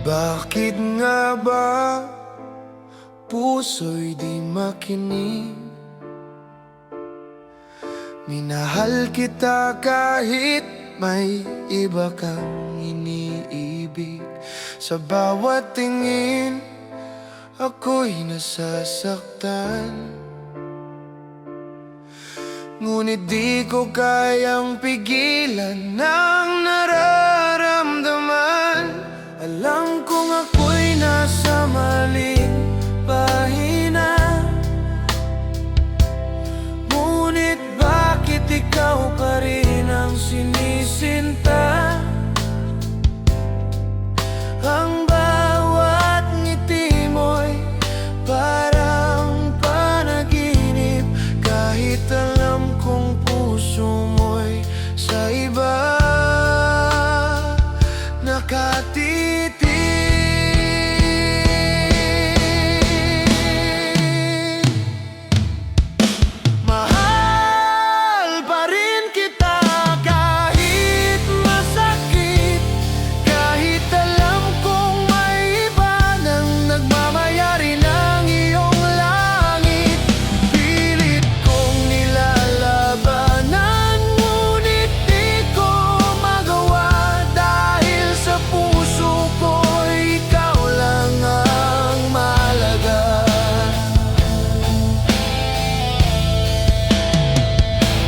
Bakit nga ba puso'y di makinig? Minahal kita kahit may iba kang iniibig. Sa bawat tingin, ako'y nasasaktan. Ngunit di ko kayang pigilan ng nararamdaman. Alam kong ako'y nasa maling pahina, ngunit bakit ikaw pa rin ang sinisinta? Ang bawat ngiti mo'y parang panaginip, kahit alam kong puso mo'y sa iba nakatitig. Mahal pa rin kita kahit masakit, kahit alam kong may iba nang nagmamayari ng iyong langit. Pilit kong nilalabanan, ngunit di ko magawa, dahil sa puso ko'y ikaw lang ang mahalaga.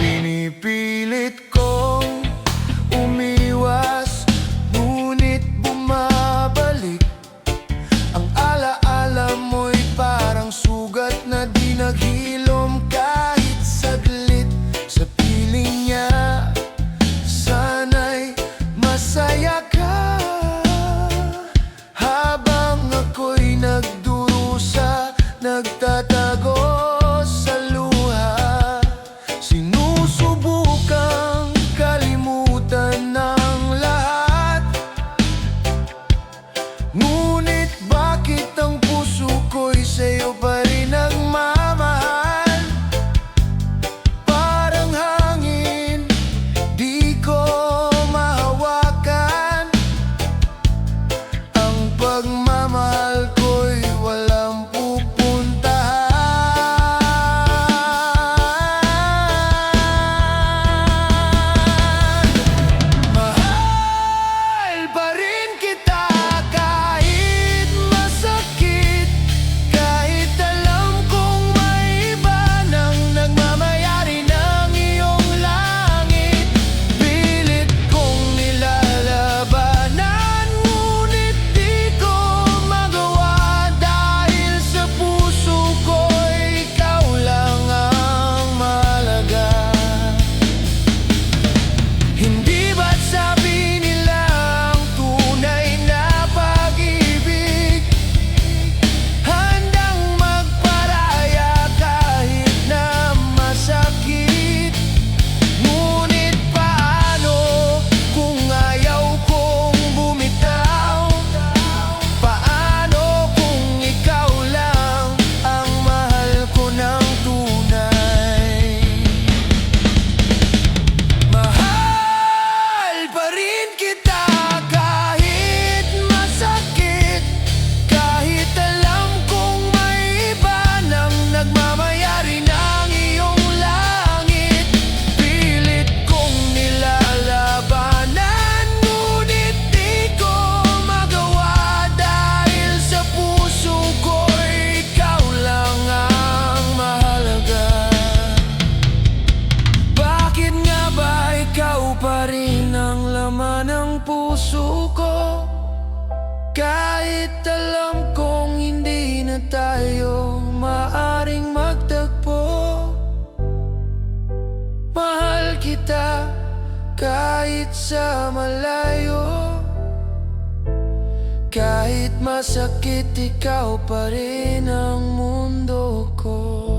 Pinipilit kong umiwas, ngunit bumabalik. Ang alaala mo'y parang sugat na di naghilom kahit saglit. Sa piling niya, sana'y masaya ka, habang ako'y nagdurusa, nagtatago sa luha. Sinusubukang kalimutan ng lahat, ngunit bakit ang puso ko'y sa'yo pa rin nagmamahal? Parang hangin, di ko mahawakan. Ang pagmamahal ko'y walang pupuntahan. Mahal pa rin kita kahit masakit, kahit alam kong may iba nang nagmamayari ng iyong langit. Pilit kong nilalabanan, ngunit di ko magawa, dahil sa puso ko'y ikaw lang ang mahalaga. Hindi ba't sabi nila ang tunay na pag-ibig handang magparaya kahit na masakit? Ngunit paano kung ayaw kong bumitaw? Paano kung ikaw lang ang mahal ko ng tunay? Mahal pa rin kita kahit masakit, kahit alam kong may iba nang nagmamayari ng iyong langit. Pilit kong nilalabanan, ngunit di ko magawa, dahil sa puso ko'y ikaw lang ang mahalaga. Bakit nga ba ikaw pa rin ang laman ng puso ko? Kahit alam kong hindi na tayo maaring magtagpo. Mahal kita kahit sa malayo, kahit masakit, ikaw pa rin ang mundo ko.